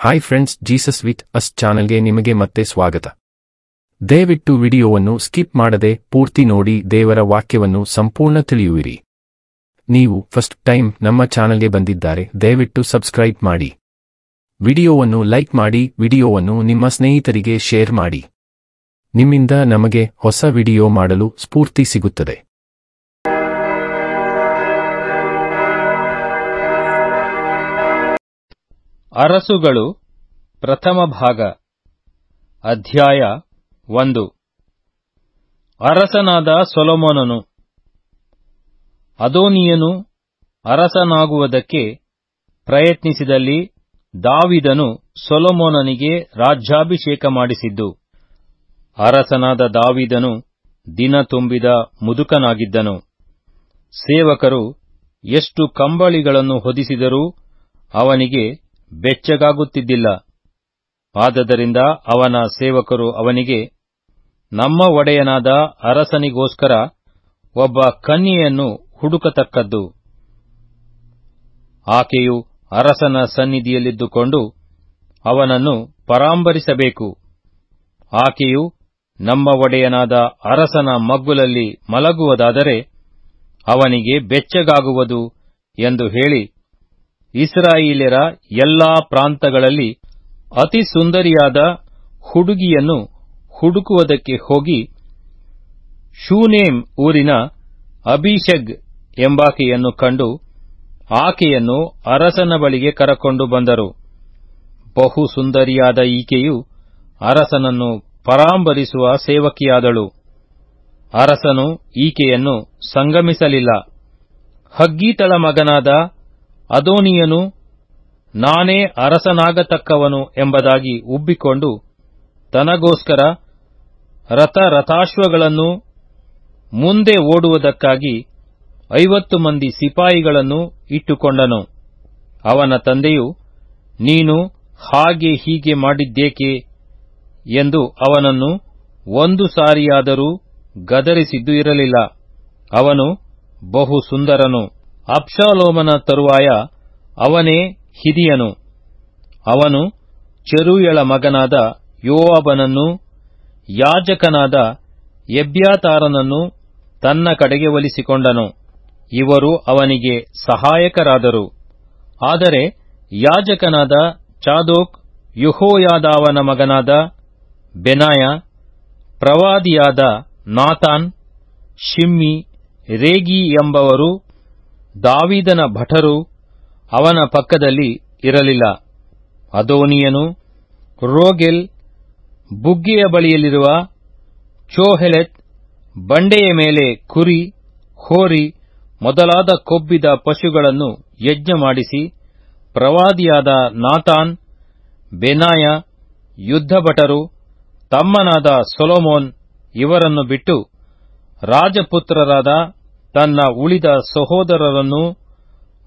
Hi friends, Jesus with us ಚಾನೆಲ್ಗೆ ನಿಮಗೆ ಮತ್ತೆ ಸ್ವಾಗತ. ದಯವಿಟ್ಟು ವಿಡಿಯೋವನ್ನು ಸ್ಕಿಪ್ ಮಾಡದೆ ಪೂರ್ತಿ ನೋಡಿ ದೇವರ ವಾಕ್ಯವನ್ನು ಸಂಪೂರ್ಣ ತಿಳಿಯುವಿರಿ. ನೀವು ಫಸ್ಟ್ ಟೈಮ್ ನಮ್ಮ ಚಾನೆಲ್ಗೆ ಬಂದಿದ್ದಾರೆ, ದಯವಿಟ್ಟು ಸಬ್ಸ್ಕ್ರೈಬ್ ಮಾಡಿ. ವಿಡಿಯೋವನ್ನು ಲೈಕ್ ಮಾಡಿ, ವಿಡಿಯೋವನ್ನು ನಿಮ್ಮ ಸ್ನೇಹಿತರಿಗೆ ಶೇರ್ ಮಾಡಿ. ನಿಮ್ಮಿಂದ ನಮಗೆ ಹೊಸ ವಿಡಿಯೋ ಮಾಡಲು ಸ್ಫೂರ್ತಿ ಸಿಗುತ್ತದೆ. ಅರಸುಗಳು ಪ್ರಥಮ ಭಾಗ. ಅಧ್ಯಾಯ 1. ಅರಸನಾದ ಸೊಲೊಮೋನನು. ಅದೋನೀಯನು ಅರಸನಾಗುವುದಕ್ಕೆ ಪ್ರಯತ್ನಿಸಿದಲ್ಲಿ ದಾವೀದನು ಸೊಲೊಮೋನನಿಗೆ ರಾಜ್ಯಾಭಿಷೇಕ ಮಾಡಿಸಿದ್ದು. ಅರಸನಾದ ದಾವೀದನು ದಿನ ತುಂಬಿದ ಮುದುಕನಾಗಿದ್ದನು. ಸೇವಕರು ಎಷ್ಟು ಕಂಬಳಿಗಳನ್ನು ಹೊದಿಸಿದರೂ ಅವನಿಗೆ ಬೆಚ್ಚಗಾಗುತ್ತಿದ್ದಿಲ್ಲ. ಆದದರಿಂದ ಅವನ ಸೇವಕರು ಅವನಿಗೆ, ನಮ್ಮ ಒಡೆಯನಾದ ಅರಸನಿಗೋಸ್ಕರ ಒಬ್ಬ ಕನ್ಯೆಯನ್ನು ಹುಡುಕತಕ್ಕದ್ದು. ಆಕೆಯು ಅರಸನ ಸನ್ನಿಧಿಯಲ್ಲಿದ್ದುಕೊಂಡು ಅವನನ್ನು ಪರಾಂಬರಿಸಬೇಕು. ಆಕೆಯು ನಮ್ಮ ಒಡೆಯನಾದ ಅರಸನ ಮಗ್ಗುಲಲ್ಲಿ ಮಲಗುವುದಾದರೆ ಅವನಿಗೆ ಬೆಚ್ಚಗಾಗುವುದು ಎಂದು ಹೇಳಿ, ಇಸ್ರಾಯೇಲ್ಯರ ಎಲ್ಲಾ ಪ್ರಾಂತಗಳಲ್ಲಿ ಅತಿ ಸುಂದರಿಯಾದ ಹುಡುಗಿಯನ್ನು ಹುಡುಕುವುದಕ್ಕೆ ಹೋಗಿ ಶೂನೇಮ್ ಊರಿನ ಅಬೀಷಗ್ ಎಂಬಾಕೆಯನ್ನು ಕಂಡು ಆಕೆಯನ್ನು ಅರಸನ ಬಳಿಗೆ ಕರಕೊಂಡು ಬಂದರು. ಬಹು ಸುಂದರಿಯಾದ ಈಕೆಯು ಅರಸನನ್ನು ಪರಾಂಬರಿಸುವ ಸೇವಕಿಯಾದಳು. ಅರಸನು ಈಕೆಯನ್ನು ಸಂಗಮಿಸಲಿಲ್ಲ. ಹಗ್ಗೀತಳ ಮಗನಾದ ಅದೋನೀಯನು ನಾನೇ ಅರಸನಾಗತಕ್ಕವನು ಎಂಬುದಾಗಿ ಉಬ್ಬಿಕೊಂಡು ತನಗೋಸ್ಕರ ರಥಾಶ್ವಗಳನ್ನು ಮುಂದೆ ಓಡುವುದಕ್ಕಾಗಿ 50 ಮಂದಿ ಸಿಪಾಯಿಗಳನ್ನು ಇಟ್ಟುಕೊಂಡನು. ಅವನ ತಂದೆಯು, ನೀನು ಹಾಗೆ ಹೀಗೆ ಮಾಡಿದ್ದೇಕೆ ಎಂದು ಅವನನ್ನು ಒಂದು ಸಾರಿಯಾದರೂ ಗದರಿಸಿದ್ದು ಇರಲಿಲ್ಲ. ಅವನು ಬಹು ಸುಂದರನು. ಅಬ್ಷಾಲೋಮನ ತರುವಾಯ ಅವನೇ ಹಿರಿಯನು. ಅವನು ಚೆರೂಯಳ ಮಗನಾದ ಯೋವಾಬನನ್ನೂ ಯಾಜಕನಾದ ಎಬ್ಯಾತಾರನನ್ನು ತನ್ನ ಕಡೆಗೆ ಒಲಿಸಿಕೊಂಡನು. ಇವರು ಅವನಿಗೆ ಸಹಾಯಕರಾದರು. ಆದರೆ ಯಾಜಕನಾದ ಚಾದೋಕ್, ಯೆಹೋಯಾದಾವನ ಮಗನಾದ ಬೆನಾಯ, ಪ್ರವಾದಿಯಾದ ನಾತಾನ್, ಶಿಮ್ಮಿ, ರೇಗಿ ಎಂಬವರು ದಾವೀದನ ಭಟರು ಅವನ ಪಕ್ಕದಲ್ಲಿ ಇರಲಿಲ್ಲ. ಅದೋನೀಯನು ರೋಗೆಲ್, ಬುಗ್ಗೆಯ ಬಳಿಯಲ್ಲಿರುವ ಚೋಹೆಲೆತ್ ಬಂಡೆಯ ಮೇಲೆ ಕುರಿ, ಹೋರಿ ಮೊದಲಾದ ಕೊಬ್ಬಿದ ಪಶುಗಳನ್ನು ಯಜ್ಞ ಮಾಡಿಸಿ, ಪ್ರವಾದಿಯಾದ ನಾತಾನ್, ಬೆನಾಯ, ಯುದ್ಧಭಟರು, ತಮ್ಮನಾದ ಸೊಲೊಮೋನ್ ಇವರನ್ನು ಬಿಟ್ಟು ರಾಜಪುತ್ರರಾದ ತನ್ನ ಉಳಿದ ಸಹೋದರರನ್ನೂ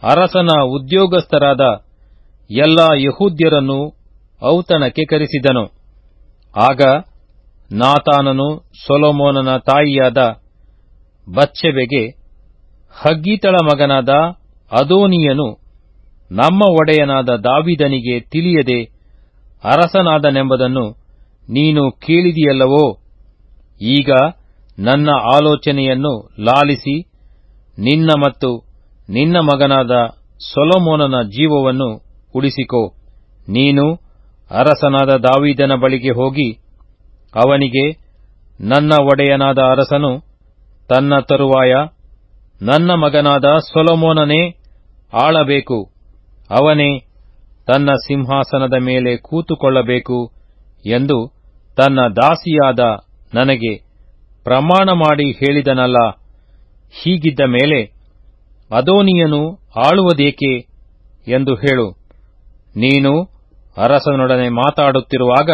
ಅರಸನ ಉದ್ಯೋಗಸ್ಥರಾದ ಎಲ್ಲಾ ಯೆಹೂದ್ಯರನ್ನೂ ಔತಣಕ್ಕೆ ಕರೆಸಿದನು. ಆಗ ನಾತಾನನು ಸೊಲೊಮೋನನ ತಾಯಿಯಾದ ಬತ್ಷೆಬೆಗೆ, ಹಗ್ಗೀತಳ ಮಗನಾದ ಅದೋನೀಯನು ನಮ್ಮ ಒಡೆಯನಾದ ದಾವೀದನಿಗೆ ತಿಳಿಯದೆ ಅರಸನಾದನೆಂಬುದನ್ನು ನೀನು ಕೇಳಿದಿಯಲ್ಲವೋ? ಈಗ ನನ್ನ ಆಲೋಚನೆಯನ್ನು ಲಾಲಿಸಿ ನಿನ್ನ ಮತ್ತು ನಿನ್ನ ಮಗನಾದ ಸೊಲೊಮೋನನ ಜೀವವನ್ನು ಉಳಿಸಿಕೋ. ನೀನು ಅರಸನಾದ ದಾವೀದನ ಬಳಿಗೆ ಹೋಗಿ ಅವನಿಗೆ, ನನ್ನ ಒಡೆಯನಾದ ಅರಸನು ತನ್ನ ತರುವಾಯ ನನ್ನ ಮಗನಾದ ಸೊಲೊಮೋನನೇ ಆಳಬೇಕು, ಅವನೇ ತನ್ನ ಸಿಂಹಾಸನದ ಮೇಲೆ ಕೂತುಕೊಳ್ಳಬೇಕು ಎಂದು ತನ್ನ ದಾಸಿಯಾದ ನನಗೆ ಪ್ರಮಾಣ ಮಾಡಿ ಹೇಳಿದನಲ್ಲ. ಹೀಗಿದ್ದ ಮೇಲೆ ಅದೋನೀಯನು ಆಳುವುದೇಕೆ ಎಂದು ಹೇಳು. ನೀನು ಅರಸನೊಡನೆ ಮಾತಾಡುತ್ತಿರುವಾಗ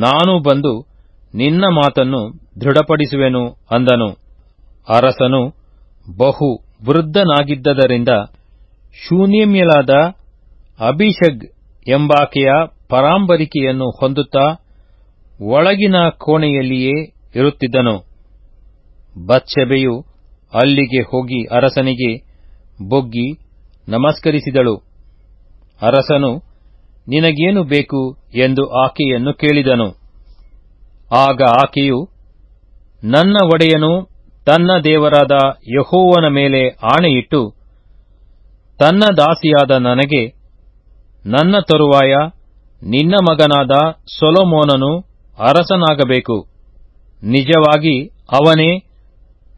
ನಾನು ಬಂದು ನಿನ್ನ ಮಾತನ್ನು ದೃಢಪಡಿಸುವೆನು ಅಂದನು. ಅರಸನು ಬಹು ವೃದ್ಧನಾಗಿದ್ದರಿಂದ ಶೂನೇಮ್ಯಳಾದ ಅಬೀಷಗ್ ಎಂಬಾಕೆಯ ಪರಾಂಬರಿಕೆಯನ್ನು ಹೊಂದುತ್ತಾ ಒಳಗಿನ ಕೋಣೆಯಲ್ಲಿಯೇ ಇರುತ್ತಿದ್ದನು. ಬತ್ಷೆಬೆಯು ಅಲ್ಲಿಗೆ ಹೋಗಿ ಅರಸನಿಗೆ ಬೊಗ್ಗಿ ನಮಸ್ಕರಿಸಿದಳು. ಅರಸನು, ನಿನಗೇನು ಬೇಕು ಎಂದು ಆಕೆಯನ್ನು ಕೇಳಿದನು. ಆಗ ಆಕೆಯು, ನನ್ನ ಒಡೆಯನು ತನ್ನ ದೇವರಾದ ಯೆಹೋವನ ಮೇಲೆ ಆಣೆಯಿಟ್ಟು, ತನ್ನ ದಾಸಿಯಾದ ನನಗೆ, ನನ್ನ ತರುವಾಯ ನಿನ್ನ ಮಗನಾದ ಸೊಲೊಮೋನನು ಅರಸನಾಗಬೇಕು, ನಿಜವಾಗಿ ಅವನೇ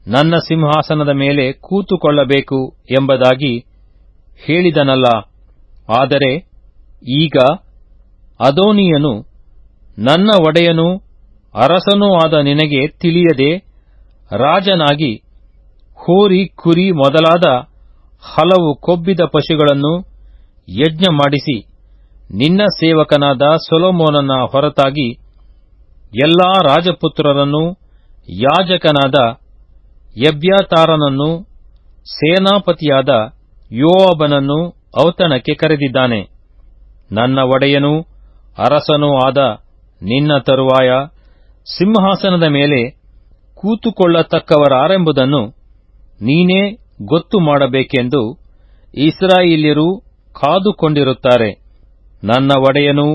ನನ್ನ ಸಿಂಹಾಸನದ ಮೇಲೆ ಕೂತುಕೊಳ್ಳಬೇಕು ಎಂಬುದಾಗಿ ಹೇಳಿದನಲ್ಲ. ಆದರೆ ಈಗ ಅದೋನೀಯನು ನನ್ನ ಒಡೆಯನೂ ಅರಸನೂ ಆದ ನಿನಗೆ ತಿಳಿಯದೆ ರಾಜನಾಗಿ ಹೋರಿ ಕುರಿ ಮೊದಲಾದ ಹಲವು ಕೊಬ್ಬಿದ ಪಶುಗಳನ್ನು ಯಜ್ಞ ಮಾಡಿಸಿ ನಿನ್ನ ಸೇವಕನಾದ ಸೊಲೊಮೋನನ ಹೊರತಾಗಿ ಎಲ್ಲಾ ರಾಜಪುತ್ರರನ್ನೂ ಯಾಜಕನಾದ ಎಬ್ಯಾತಾರನನ್ನೂ ಸೇನಾಪತಿಯಾದ ಯೋವಾಬನನ್ನೂ ಔತಣಕ್ಕೆ ಕರೆದಿದ್ದಾನೆ. ನನ್ನ ಒಡೆಯನೂ ಅರಸನೂ ಆದ ನಿನ್ನ ತರುವಾಯ ಸಿಂಹಾಸನದ ಮೇಲೆ ಕೂತುಕೊಳ್ಳತಕ್ಕವರಾರೆಂಬುದನ್ನು ನೀನೇ ಗೊತ್ತು ಮಾಡಬೇಕೆಂದು ಇಸ್ರಾಯೇಲ್ಯರು ಕಾದುಕೊಂಡಿರುತ್ತಾರೆ. ನನ್ನ ಒಡೆಯನೂ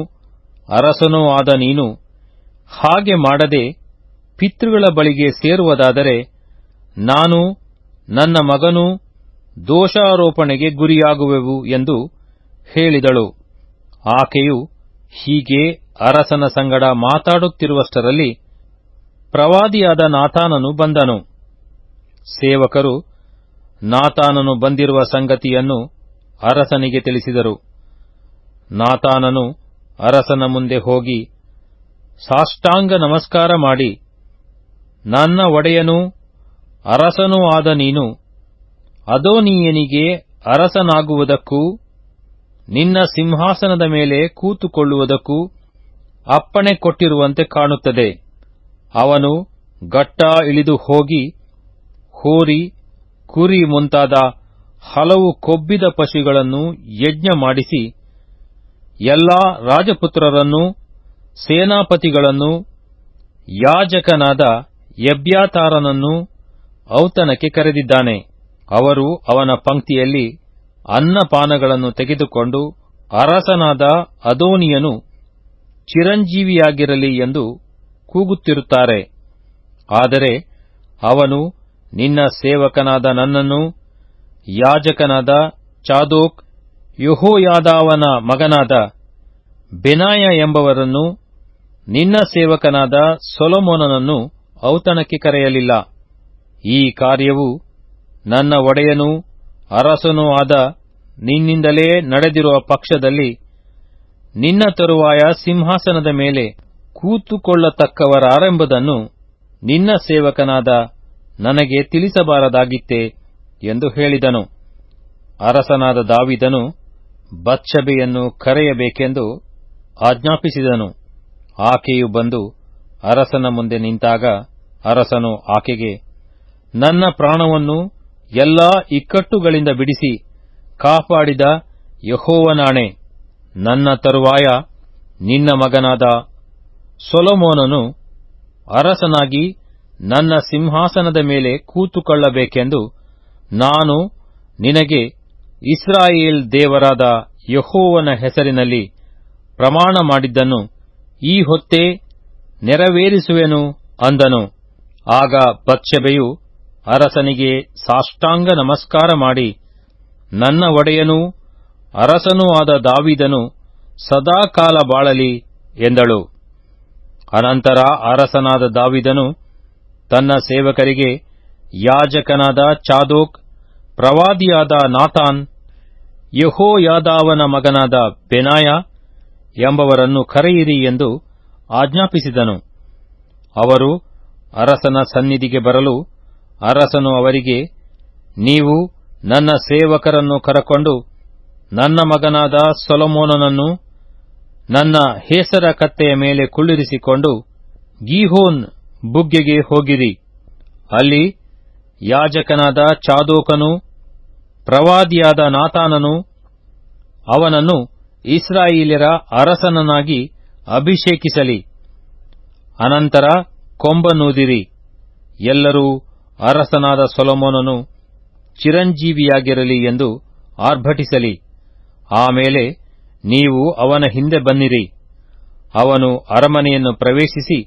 ಅರಸನೂ ಆದ ನೀನು ಹಾಗೆ ಮಾಡದೆ ಪಿತೃಗಳ ಬಳಿಗೆ ಸೇರುವುದಾದರೆ ನಾನು ನನ್ನ ಮಗನೂ ದೋಷಾರೋಪಣೆಗೆ ಗುರಿಯಾಗುವೆವು ಎಂದು ಹೇಳಿದಳು. ಆಕೆಯು ಹೀಗೆ ಅರಸನ ಸಂಗಡ ಮಾತಾಡುತ್ತಿರುವಷ್ಟರಲ್ಲಿ ಪ್ರವಾದಿಯಾದ ನಾತಾನನು ಬಂದನು. ಸೇವಕರು ನಾತಾನನು ಬಂದಿರುವ ಸಂಗತಿಯನ್ನು ಅರಸನಿಗೆ ತಿಳಿಸಿದರು. ನಾತಾನನು ಅರಸನ ಮುಂದೆ ಹೋಗಿ ಸಾಷ್ಟಾಂಗ ನಮಸ್ಕಾರ ಮಾಡಿ, ನನ್ನ ಒಡೆಯನೂ ಅರಸನೂ ಆದ ನೀನು ಅದೋನೀಯನಿಗೆ ಅರಸನಾಗುವುದಕ್ಕೂ ನಿನ್ನ ಸಿಂಹಾಸನದ ಮೇಲೆ ಕೂತುಕೊಳ್ಳುವುದಕ್ಕೂ ಅಪ್ಪಣೆ ಕೊಟ್ಟಿರುವಂತೆ ಕಾಣುತ್ತದೆ. ಅವನು ಗಟ್ಟಾ ಇಳಿದು ಹೋಗಿ ಹೋರಿ ಕುರಿ ಮುಂತಾದ ಹಲವು ಕೊಬ್ಬಿದ ಪಶುಗಳನ್ನು ಯಜ್ಞ ಮಾಡಿಸಿ ಎಲ್ಲಾ ರಾಜಪುತ್ರರನ್ನೂ ಸೇನಾಪತಿಗಳನ್ನೂ ಯಾಜಕನಾದ ಎಬ್ಯಾತಾರನನ್ನೂ ಔತಣಕ್ಕೆ ಕರೆದಿದ್ದಾನೆ. ಅವರು ಅವನ ಪಂಕ್ತಿಯಲ್ಲಿ ಅನ್ನಪಾನಗಳನ್ನು ತೆಗೆದುಕೊಂಡು ಅರಸನಾದ ಅದೋನೀಯನು ಚಿರಂಜೀವಿಯಾಗಿರಲಿ ಎಂದು ಕೂಗುತ್ತಿರುತ್ತಾರೆ. ಆದರೆ ಅವನು ನಿನ್ನ ಸೇವಕನಾದ ನನ್ನನ್ನೂ ಯಾಜಕನಾದ ಚಾದೋಕ್ ಯೆಹೋಯಾದಾವನ ಮಗನಾದ ಬೆನಾಯ ಎಂಬವರನ್ನು ನಿನ್ನ ಸೇವಕನಾದ ಸೊಲೊಮೋನನನ್ನು ಔತಣಕ್ಕೆ ಕರೆಯಲಿಲ್ಲ. ಈ ಕಾರ್ಯವು ನನ್ನ ಒಡೆಯನೂ ಅರಸನೂ ಆದ ನಿನ್ನಿಂದಲೇ ನಡೆದಿರುವ ಪಕ್ಷದಲ್ಲಿ ನಿನ್ನ ತರುವಾಯ ಸಿಂಹಾಸನದ ಮೇಲೆ ಕೂತುಕೊಳ್ಳತಕ್ಕವರಾರೆಂಬುದನ್ನು ನಿನ್ನ ಸೇವಕನಾದ ನನಗೆ ತಿಳಿಸಬಾರದಾಗಿತ್ತೇ ಎಂದು ಹೇಳಿದನು. ಅರಸನಾದ ದಾವೀದನು ಬತ್ಷೆಬೆಯನ್ನು ಕರೆಯಬೇಕೆಂದು ಆಜ್ಞಾಪಿಸಿದನು. ಆಕೆಯು ಬಂದು ಅರಸನ ಮುಂದೆ ನಿಂತಾಗ ಅರಸನು ಆಕೆಗೆ, ನನ್ನ ಪ್ರಾಣವನ್ನು ಎಲ್ಲಾ ಇಕ್ಕಟ್ಟುಗಳಿಂದ ಬಿಡಿಸಿ ಕಾಪಾಡಿದ ಯೆಹೋವನಾಣೆ, ನನ್ನ ತರುವಾಯ ನಿನ್ನ ಮಗನಾದ ಸೊಲೊಮೋನನು ಅರಸನಾಗಿ ನನ್ನ ಸಿಂಹಾಸನದ ಮೇಲೆ ಕೂತುಕೊಳ್ಳಬೇಕೆಂದು ನಾನು ನಿನಗೆ ಇಸ್ರಾಯೇಲ್ ದೇವರಾದ ಯೆಹೋವನ ಹೆಸರಿನಲ್ಲಿ ಪ್ರಮಾಣ ಮಾಡಿದ್ದನ್ನು ಈ ಹೊತ್ತೇ ನೆರವೇರಿಸುವೆನು ಅಂದನು. ಆಗ ಬತ್ಷೆಬೆಯು ಅರಸನಿಗೆ ಸಾಷ್ಟಾಂಗ ನಮಸ್ಕಾರ ಮಾಡಿ, ನನ್ನ ಒಡೆಯನೂ ಅರಸನೂ ಆದ ದಾವೀದನು ಸದಾಕಾಲ ಬಾಳಲಿ ಎಂದಳು. ಅನಂತರ ಅರಸನಾದ ದಾವೀದನು ತನ್ನ ಸೇವಕರಿಗೆ ಯಾಜಕನಾದ ಚಾದೋಕ್, ಪ್ರವಾದಿಯಾದ ನಾತಾನ್, ಯೆಹೋಯಾದಾವನ ಮಗನಾದ ಬೆನಾಯ ಎಂಬವರನ್ನು ಕರೆಯಿರಿ ಎಂದು ಆಜ್ಞಾಪಿಸಿದನು. ಅವರು ಅರಸನ ಸನ್ನಿಧಿಗೆ ಬರಲು ಅರಸನು ಅವರಿಗೆ, ನೀವು ನನ್ನ ಸೇವಕರನ್ನು ಕರಕೊಂಡು ನನ್ನ ಮಗನಾದ ಸೊಲೊಮೋನನನ್ನು ನನ್ನ ಹೇಸರ ಕತ್ತೆಯ ಮೇಲೆ ಕುಳ್ಳಿರಿಸಿಕೊಂಡು ಗೀಹೋನ್ ಬುಗ್ಗೆಗೆ ಹೋಗಿರಿ. ಅಲ್ಲಿ ಯಾಜಕನಾದ ಚಾದೋಕನೂ ಪ್ರವಾದಿಯಾದ ನಾತಾನನೂ ಅವನನ್ನು ಇಸ್ರಾಯೇಲ್ಯರ ಅರಸನನ್ನಾಗಿ ಅಭಿಷೇಕಿಸಲಿ. ಅನಂತರ ಕೊಂಬನೂದಿರಿ. ಎಲ್ಲರೂ ಅರಸನಾದ ಸೊಲೊಮೋನನು ಚಿರಂಜೀವಿಯಾಗಿರಲಿ ಎಂದು ಆರ್ಭಟಿಸಲಿ. ಆಮೇಲೆ ನೀವು ಅವನ ಹಿಂದೆ ಬನ್ನಿರಿ. ಅವನು ಅರಮನೆಯನ್ನು ಪ್ರವೇಶಿಸಿ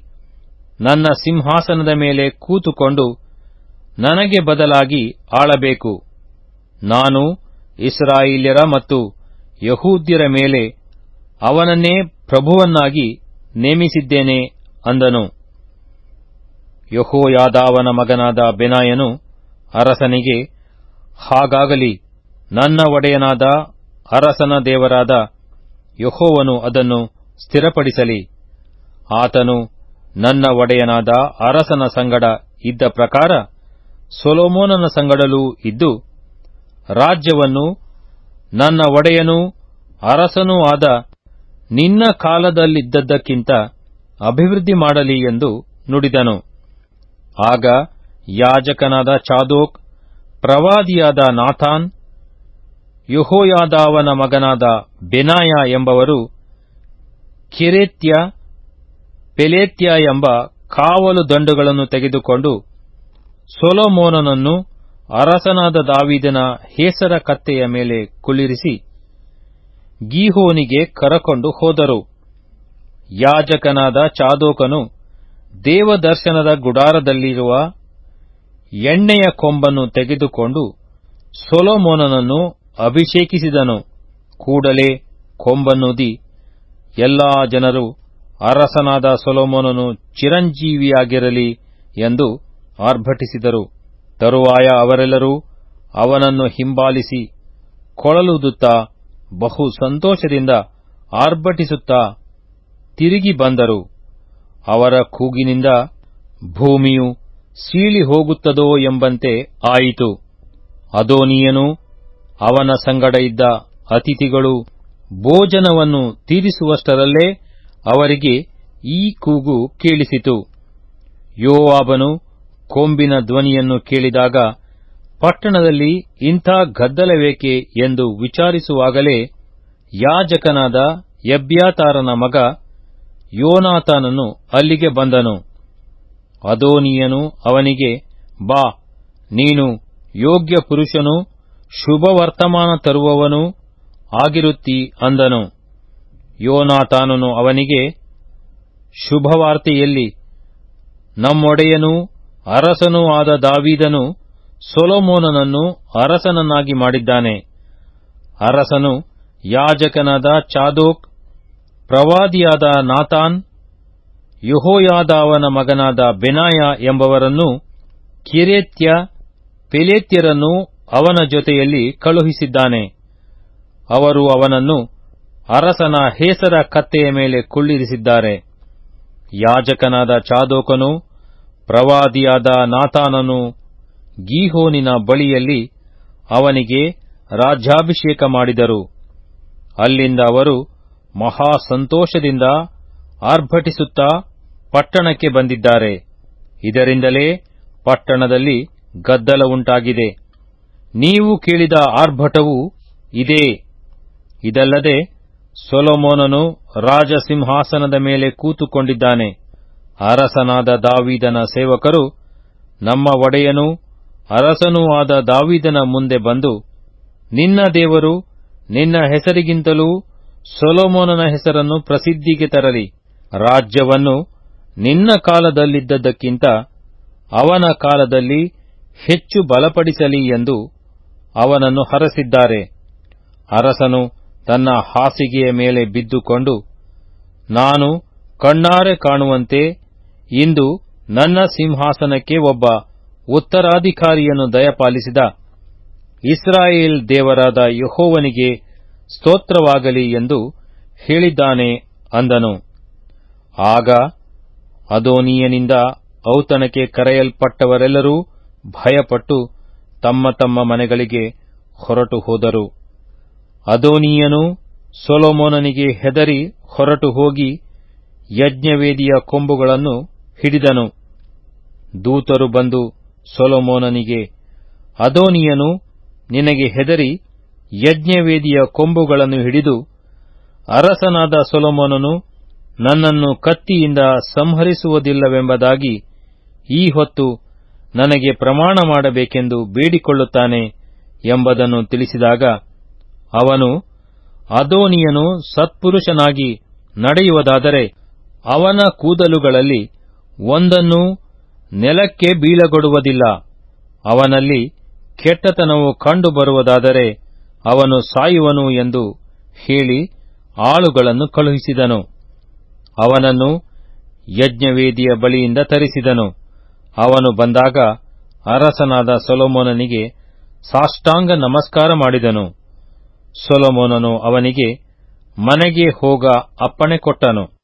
ನನ್ನ ಸಿಂಹಾಸನದ ಮೇಲೆ ಕೂತುಕೊಂಡು ನನಗೆ ಬದಲಾಗಿ ಆಳಬೇಕು. ನಾನು ಇಸ್ರಾಯೇಲ್ಯರ ಮತ್ತು ಯಹೂದ್ಯರ ಮೇಲೆ ಅವನನ್ನೇ ಪ್ರಭುವನ್ನಾಗಿ ನೇಮಿಸಿದ್ದೇನೆ ಅಂದನು. ಯೆಹೋಯಾದಾವನ ಮಗನಾದ ಬೆನಾಯನು ಅರಸನಿಗೆ, ಹಾಗಾಗಲಿ, ನನ್ನ ಒಡೆಯನಾದ ಅರಸನ ದೇವರಾದ ಯೆಹೋವನು ಅದನ್ನು ಸ್ಥಿರಪಡಿಸಲಿ. ಆತನು ನನ್ನ ಒಡೆಯನಾದ ಅರಸನ ಸಂಗಡ ಇದ್ದ ಪ್ರಕಾರ ಸೊಲೊಮೋನನ ಸಂಗಡಲೂ ಇದ್ದು ರಾಜ್ಯವನ್ನು ನನ್ನ ಒಡೆಯನೂ ಅರಸನೂ ಆದ ನಿನ್ನ ಕಾಲದಲ್ಲಿದ್ದದ್ದಕ್ಕಿಂತ ಅಭಿವೃದ್ಧಿ ಮಾಡಲಿ ಎಂದು ನುಡಿದನು. ಆಗ ಯಾಜಕನಾದ ಚಾದೋಕ್, ಪ್ರವಾದಿಯಾದ ನಾತಾನ್, ಯೆಹೋಯಾದಾವನ ಮಗನಾದ ಬೆನಾಯ ಎಂಬವರು ಕೆರೇತ್ಯ, ಪೆಲೇತ್ಯ ಎಂಬ ಕಾವಲು ದಂಡುಗಳನ್ನು ತೆಗೆದುಕೊಂಡು ಸೊಲೊಮೋನನನ್ನು ಅರಸನಾದ ದಾವೀದನ ಹೇಸರ ಕತ್ತೆಯ ಮೇಲೆ ಕುಳ್ಳಿರಿಸಿ ಗೀಹೋನಿಗೆ ಕರಕೊಂಡು ಹೋದರು. ಯಾಜಕನಾದ ಚಾದೋಕನು ದೇವದರ್ಶನದ ಗುಡಾರದಲ್ಲಿರುವ ಎಣ್ಣೆಯ ಕೊಂಬನ್ನು ತೆಗೆದುಕೊಂಡು ಸೊಲೊಮೋನನನ್ನು ಅಭಿಷೇಕಿಸಿದನು. ಕೂಡಲೇ ಕೊಂಬನ್ನೂದಿ ಎಲ್ಲಾ ಜನರು ಅರಸನಾದ ಸೊಲೊಮೋನನು ಚಿರಂಜೀವಿಯಾಗಿರಲಿ ಎಂದು ಆರ್ಭಟಿಸಿದರು. ತರುವಾಯ ಅವರೆಲ್ಲರೂ ಅವನನ್ನು ಹಿಂಬಾಲಿಸಿ ಕೊಳಲೂದುತ್ತಾ ಬಹು ಸಂತೋಷದಿಂದ ಆರ್ಭಟಿಸುತ್ತಾ ತಿರುಗಿ ಬಂದರು. ಅವರ ಕೂಗಿನಿಂದ ಭೂಮಿಯು ಸೀಳಿ ಹೋಗುತ್ತದೋ ಎಂಬಂತೆ ಆಯಿತು. ಅದೋನೀಯನು ಅವನ ಸಂಗಡ ಇದ್ದ ಅತಿಥಿಗಳು ಭೋಜನವನ್ನು ತೀರಿಸುವಷ್ಟರಲ್ಲೇ ಅವರಿಗೆ ಈ ಕೂಗು ಕೇಳಿಸಿತು. ಯೋವಾಬನು ಕೊಂಬಿನ ಧ್ವನಿಯನ್ನು ಕೇಳಿದಾಗ ಪಟ್ಟಣದಲ್ಲಿ ಇಂಥ ಗದ್ದಲವೇಕೆ ಎಂದು ವಿಚಾರಿಸುವಾಗಲೇ ಯಾಜಕನಾದ ಎಬ್ಯಾತಾರನ ಮಗ ಯೋನಾತಾನನು ಅಲ್ಲಿಗೆ ಬಂದನು. ಅದೋನೀಯನು ಅವನಿಗೆ, ಬಾ, ನೀನು ಯೋಗ್ಯ ಪುರುಷನೂ ಶುಭವರ್ತಮಾನ ತರುವವನೂ ಆಗಿರುತ್ತೀ ಅಂದನು. ಯೋನಾತಾನನು ಅವನಿಗೆ, ಶುಭವಾರ್ತೆಯಲ್ಲಿ ನಮ್ಮೊಡೆಯನೂ ಅರಸನೂ ಆದ ದಾವೀದನು ಸೊಲೊಮೋನನನ್ನು ಅರಸನನ್ನಾಗಿ ಮಾಡಿದ್ದಾನೆ. ಅರಸನು ಯಾಜಕನಾದ ಚಾದೋಕ್, ಪ್ರವಾದಿಯಾದ ನಾತಾನ್, ಯೆಹೋಯಾದಾವನ ಮಗನಾದ ಬೆನಾಯ ಎಂಬವರನ್ನು ಕೆರೇತ್ಯ, ಪೆಲೇತ್ಯರನ್ನು ಅವನ ಜೊತೆಯಲ್ಲಿ ಕಳುಹಿಸಿದ್ದಾನೆ. ಅವರು ಅವನನ್ನು ಅರಸನ ಹೇಸರ ಕತ್ತೆಯ ಮೇಲೆ ಕುಳ್ಳಿರಿಸಿದ್ದಾರೆ. ಯಾಜಕನಾದ ಚಾದೋಕನು, ಪ್ರವಾದಿಯಾದ ನಾತಾನನು ಗೀಹೋನಿನ ಬಳಿಯಲ್ಲಿ ಅವನಿಗೆ ರಾಜ್ಯಾಭಿಷೇಕ ಮಾಡಿದರು. ಅಲ್ಲಿಂದ ಅವರು ಮಹಾ ಸಂತೋಷದಿಂದ ಆರ್ಭಟಿಸುತ್ತಾ ಪಟ್ಟಣಕ್ಕೆ ಬಂದಿದ್ದಾರೆ. ಇದರಿಂದಲೇ ಪಟ್ಟಣದಲ್ಲಿ ಗದ್ದಲ ಉಂಟಾಗಿದೆ. ನೀವು ಕೇಳಿದ ಆರ್ಭಟವು ಇದೇ. ಇದಲ್ಲದೆ ಸೊಲೊಮೋನನು ರಾಜಸಿಂಹಾಸನದ ಮೇಲೆ ಕೂತುಕೊಂಡಿದ್ದಾನೆ. ಅರಸನಾದ ದಾವೀದನ ಸೇವಕರು ನಮ್ಮ ಒಡೆಯನೂ ಅರಸನೂ ಆದ ದಾವೀದನ ಮುಂದೆ ಬಂದು, ನಿನ್ನ ದೇವರು ನಿನ್ನ ಹೆಸರಿಗಿಂತಲೂ ಸೊಲೊಮೋನನ ಹೆಸರನ್ನು ಪ್ರಸಿದ್ಧಿಗೆ ತರಲಿ. ರಾಜ್ಯವನ್ನು ನಿನ್ನ ಕಾಲದಲ್ಲಿದ್ದದ್ದಕ್ಕಿಂತ ಅವನ ಕಾಲದಲ್ಲಿ ಹೆಚ್ಚು ಬಲಪಡಿಸಲಿ ಎಂದು ಅವನನ್ನು ಹರಸಿದ್ದಾರೆ. ಅರಸನು ತನ್ನ ಹಾಸಿಗೆಯ ಮೇಲೆ ಬಿದ್ದುಕೊಂಡು, ನಾನು ಕಣ್ಣಾರೆ ಕಾಣುವಂತೆ ಇಂದು ನನ್ನ ಸಿಂಹಾಸನಕ್ಕೆ ಒಬ್ಬ ಉತ್ತರಾಧಿಕಾರಿಯನ್ನು ದಯಪಾಲಿಸಿದ ಇಸ್ರಾಯೇಲ್ ದೇವರಾದ ಯೆಹೋವನಿಗೆ ಸ್ತೋತ್ರವಾಗಲಿ ಎಂದು ಹೇಳಿದ್ದಾನೆ ಅಂದನು. ಆಗ ಅದೋನೀಯನಿಂದ ಔತಣಕ್ಕೆ ಕರೆಯಲ್ಪಟ್ಟವರೆಲ್ಲರೂ ಭಯಪಟ್ಟು ತಮ್ಮ ತಮ್ಮ ಮನೆಗಳಿಗೆ ಹೊರಟು ಹೋದರು. ಅದೋನೀಯನು ಸೊಲೊಮೋನನಿಗೆ ಹೆದರಿ ಹೊರಟು ಹೋಗಿ ಯಜ್ಞವೇದಿಯ ಕೊಂಬುಗಳನ್ನು ಹಿಡಿದನು. ದೂತರು ಬಂದು ಸೊಲೊಮೋನನಿಗೆ, ಅದೋನೀಯನು ನಿನಗೆ ಹೆದರಿ ಯಜ್ಞವೇದಿಯ ಕೊಂಬುಗಳನ್ನು ಹಿಡಿದು, ಅರಸನಾದ ಸೊಲೊಮೋನನು ನನ್ನನ್ನು ಕತ್ತಿಯಿಂದ ಸಂಹರಿಸುವುದಿಲ್ಲವೆಂಬುದಾಗಿ ಈ ಹೊತ್ತು ನನಗೆ ಪ್ರಮಾಣ ಮಾಡಬೇಕೆಂದು ಬೇಡಿಕೊಳ್ಳುತ್ತಾನೆ ಎಂಬುದನ್ನು ತಿಳಿಸಿದಾಗ, ಅವನು ಅದೋನಿಯನು ಸತ್ಪುರುಷನಾಗಿ ನಡೆಯುವುದಾದರೆ ಅವನ ಕೂದಲುಗಳಲ್ಲಿ ಒಂದನ್ನೂ ನೆಲಕ್ಕೆ ಬೀಳಗೊಡುವುದಿಲ್ಲ. ಅವನಲ್ಲಿ ಕೆಟ್ಟತನವು ಕಂಡುಬರುವುದಾದರೆ ಅವನು ಸಾಯುವನು ಎಂದು ಹೇಳಿ ಆಳುಗಳನ್ನು ಕಳುಹಿಸಿದನು. ಅವನನ್ನು ಯಜ್ಞವೇದಿಯ ಬಳಿಯಿಂದ ತರಿಸಿದನು. ಅವನು ಬಂದಾಗ ಅರಸನಾದ ಸೊಲೊಮೋನನಿಗೆ ಸಾಷ್ಟಾಂಗ ನಮಸ್ಕಾರ ಮಾಡಿದನು. ಸೊಲೊಮೋನನು ಅವನಿಗೆ ಮನೆಗೆ ಹೋಗ ಅಪ್ಪಣೆ ಕೊಟ್ಟನು.